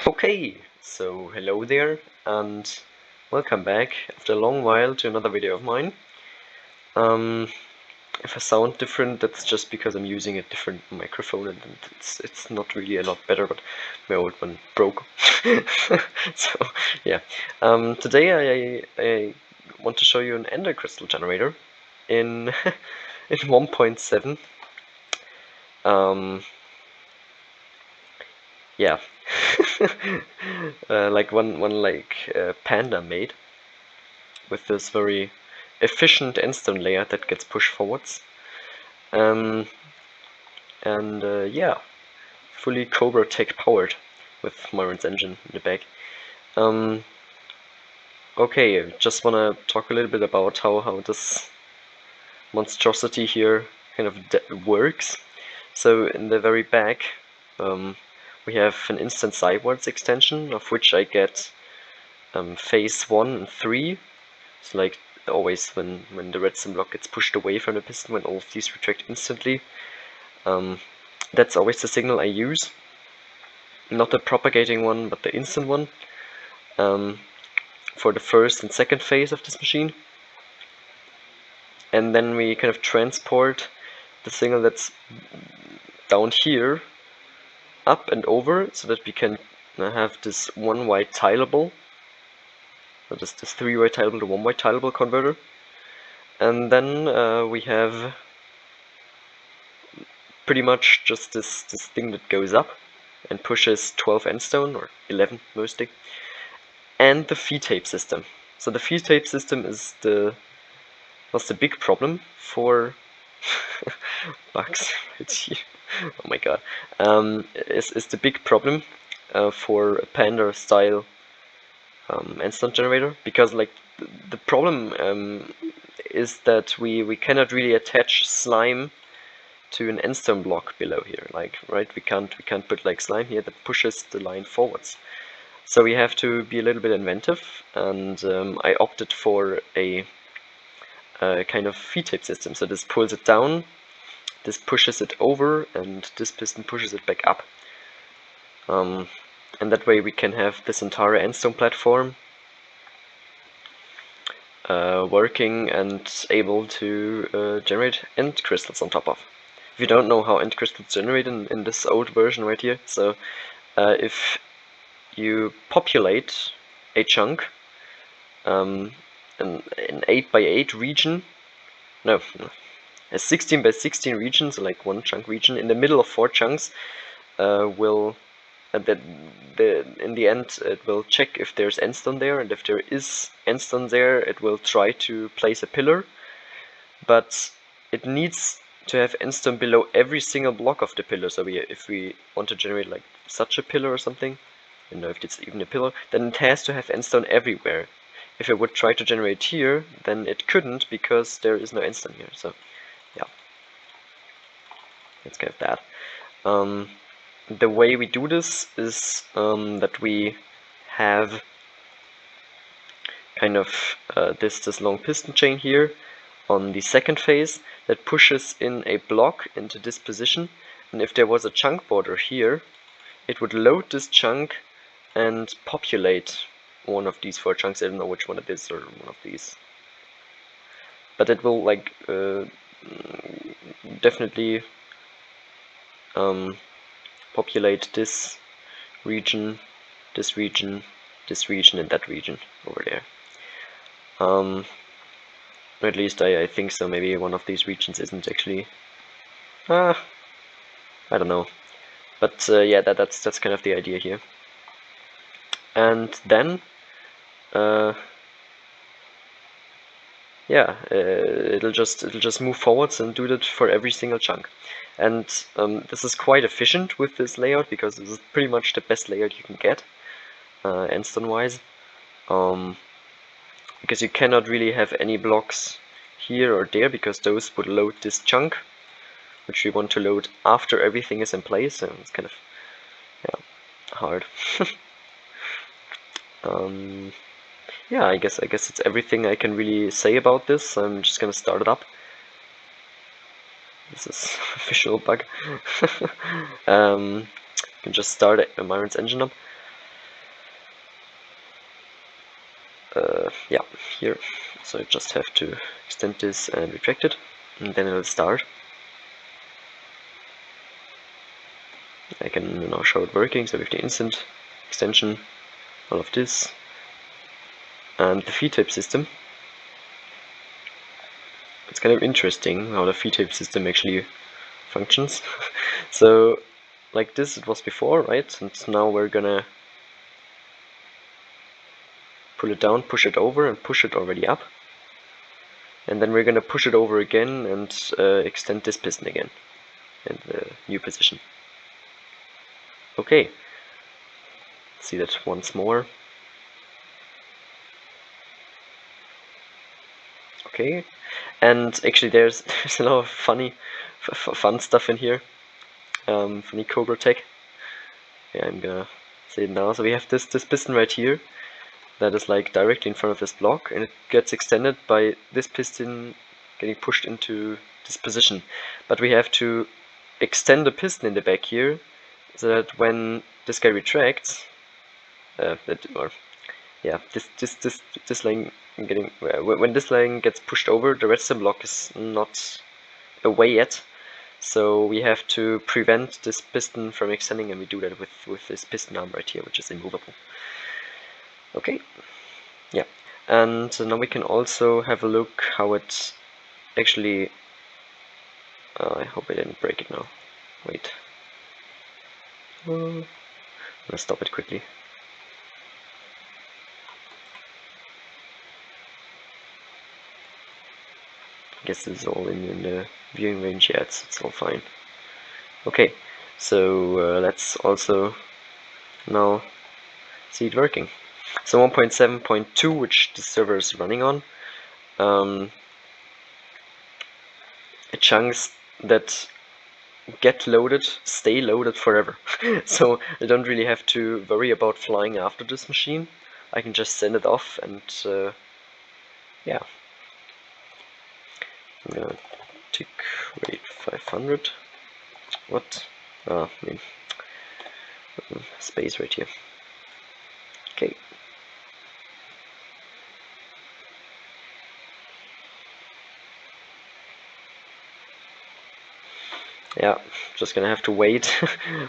Okay, so hello there and welcome back after a long while to another video of mine. Um, if I sound different, that's just because I'm using a different microphone and it's not really a lot better, but my old one broke. So yeah, today I want to show you an Endcrystal generator in in 1.7. Yeah, like one Panda made with this very efficient endstone layer that gets pushed forwards. Um, and yeah, fully Cobra Tech powered with Myron's engine in the back. Um, okay, just wanna talk a little bit about how this monstrosity here kind of works. So in the very back, we have an instant sidewards extension, of which I get phase 1 and 3. So like always when the redstone block gets pushed away from the piston, when all of these retract instantly, that's always the signal I use. Not the propagating one, but the instant one, for the first and second phase of this machine. And then we kind of transport the signal that's down here up and over, so that we can have this one white tileable, so this 3 white tileable to 1 white tileable converter. And then we have pretty much just this thing that goes up and pushes 12 endstone, or 11 mostly, and the feed tape system. So the feed tape system is was the big problem for bugs right here. Oh my god. Is the big problem for a Panda style endstone generator, because like the problem is that we cannot really attach slime to an endstone block below here. Like, right, we can't put like slime here that pushes the line forwards. So we have to be a little bit inventive, and I opted for a kind of feed tape system. So this pulls it down, this pushes it over, and this piston pushes it back up. And that way we can have this entire endstone platform working and able to generate end crystals on top of. If you don't know how end crystals generate in this old version right here, so if you populate a chunk, an 8x8 region, no, a 16x16 region, so like one chunk region, in the middle of 4 chunks, will in the end it will check if there's endstone there, and if there is endstone there, it will try to place a pillar, but it needs to have endstone below every single block of the pillar. So if we want to generate like such a pillar or something, I don't know if it's even a pillar, then it has to have endstone everywhere. If it would try to generate here, then it couldn't, because there is no endstone here. So yeah, let's get that. The way we do this is that we have kind of this long piston chain here on the second phase that pushes in a block into this position, and if there was a chunk border here, it would load this chunk and populate one of these 4 chunks. I don't know which one it is, or one of these, but it will like definitely populate this region, this region, this region, and that region over there. Or at least I think so. Maybe one of these regions isn't actually. I don't know. But yeah, that's kind of the idea here. And then yeah, it'll just move forwards and do that for every single chunk. And this is quite efficient with this layout, because this is pretty much the best layout you can get, endstone wise. Because you cannot really have any blocks here or there, because those would load this chunk, which we want to load after everything is in place. So it's kind of, yeah, hard. Yeah, I guess it's everything I can really say about this. I'm just gonna start it up. This is a visual bug. You can just start Myron's engine up. yeah, here. So I just have to extend this and retract it, and then it'll start. I can now show it working, so with the instant extension, all of this, and the feed-type system. It's kind of interesting how the feed-type system actually functions. So, like this it was before, right? And now we're gonna pull it down, push it over, and push it already up. And then we're gonna push it over again and extend this piston again in the new position. Okay, see that once more. Okay, and actually there's a lot of fun stuff in here. Funny Cobra tech. Yeah, I'm gonna say it now. So we have this piston right here that is like directly in front of this block, and it gets extended by this piston getting pushed into this position. But we have to extend the piston in the back here so that when this guy retracts, this line getting when this line gets pushed over, the redstone block is not away yet. So we have to prevent this piston from extending, and we do that with this piston arm right here, which is immovable. Okay, yeah, and now we can also have a look how it actually. I hope I didn't break it now. Wait. I'm gonna stop it quickly. I guess this is all in the viewing range. Yeah, it's all fine. Okay, so let's also now see it working. So 1.7.2, which the server is running on, chunks that get loaded stay loaded forever. So I don't really have to worry about flying after this machine. I can just send it off and yeah. I'm gonna tick rate 500. What? I mean, space right here. Okay. Yeah, just gonna have to wait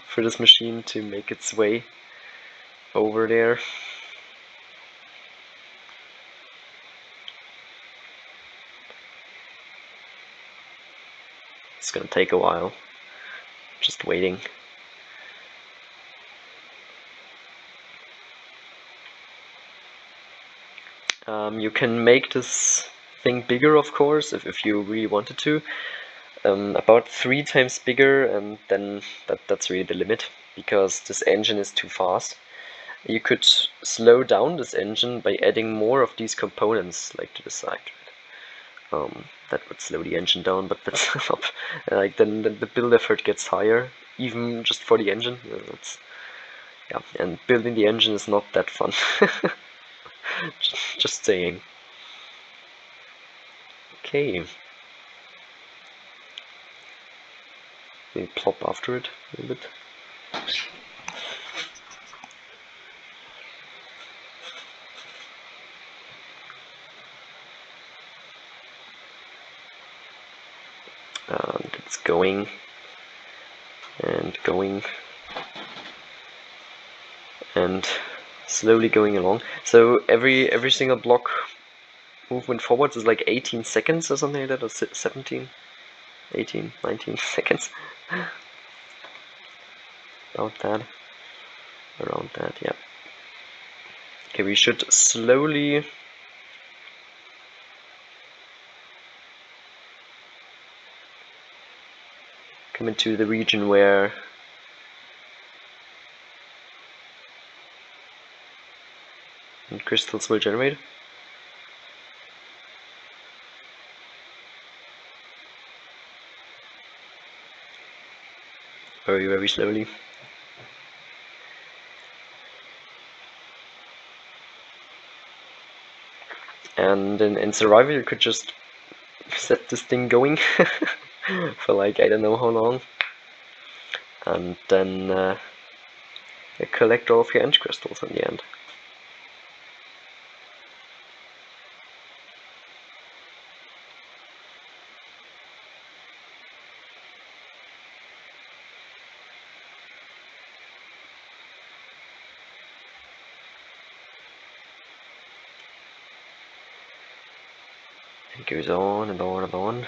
for this machine to make its way over there. It's gonna take a while. Just waiting. You can make this thing bigger, of course, if you really wanted to. About 3 times bigger, and then that's really the limit, because this engine is too fast. You could slow down this engine by adding more of these components, like to the side. That would slow the engine down, but that's not like then the build effort gets higher, even just for the engine. Yeah, and building the engine is not that fun. just saying. Okay. Maybe plop after it a little bit. And it's going and going and slowly going along. So every single block movement forwards is like 18 seconds or something like that, or 17, 18, 19 seconds. About that. Around that, yeah. Okay, we should slowly come into the region where crystals will generate. Very, very slowly. And in survival you could just set this thing going for like I don't know how long, and then collect all of your end crystals in the end. It goes on and on and on.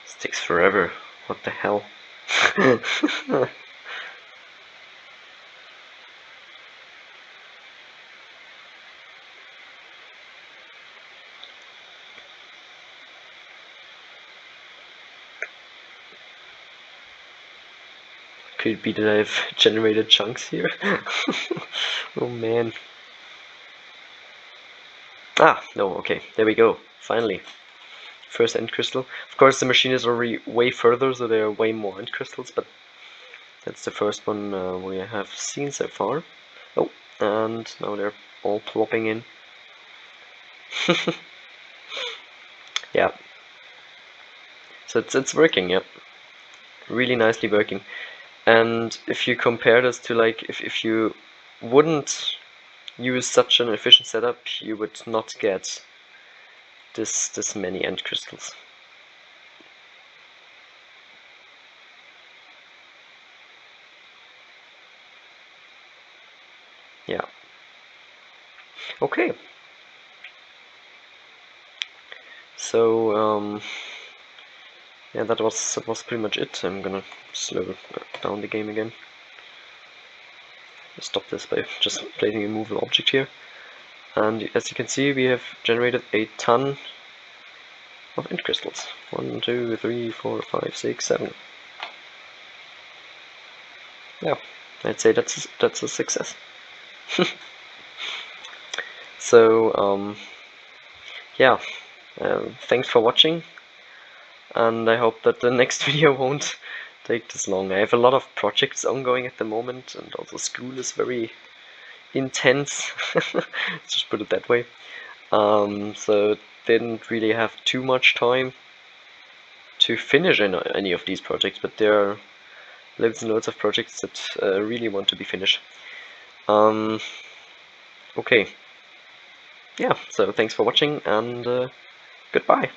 This takes forever. What the hell? Could it be that I've generated chunks here? Oh man. Ah, no, okay, there we go. Finally. First end crystal. Of course, the machine is already way further, so there are way more end crystals, but that's the first one we have seen so far. Oh, and now they're all plopping in. Yeah. So it's working, yeah. Really nicely working. And if you compare this to like if you wouldn't use such an efficient setup, you would not get this many end crystals. Yeah. Okay. So yeah, that was pretty much it. I'm gonna slow down the game again. Stop this by just placing a movable object here. And as you can see, we have generated a ton of end crystals. 1, 2, 3, 4, 5, 6, 7. Yeah, I'd say that's a success. So yeah, thanks for watching, and I hope that the next video won't take this long. I have a lot of projects ongoing at the moment, and also school is very intense. Let's just put it that way. So didn't really have too much time to finish any of these projects, but there are loads and loads of projects that really want to be finished. Okay, yeah, so thanks for watching, and goodbye.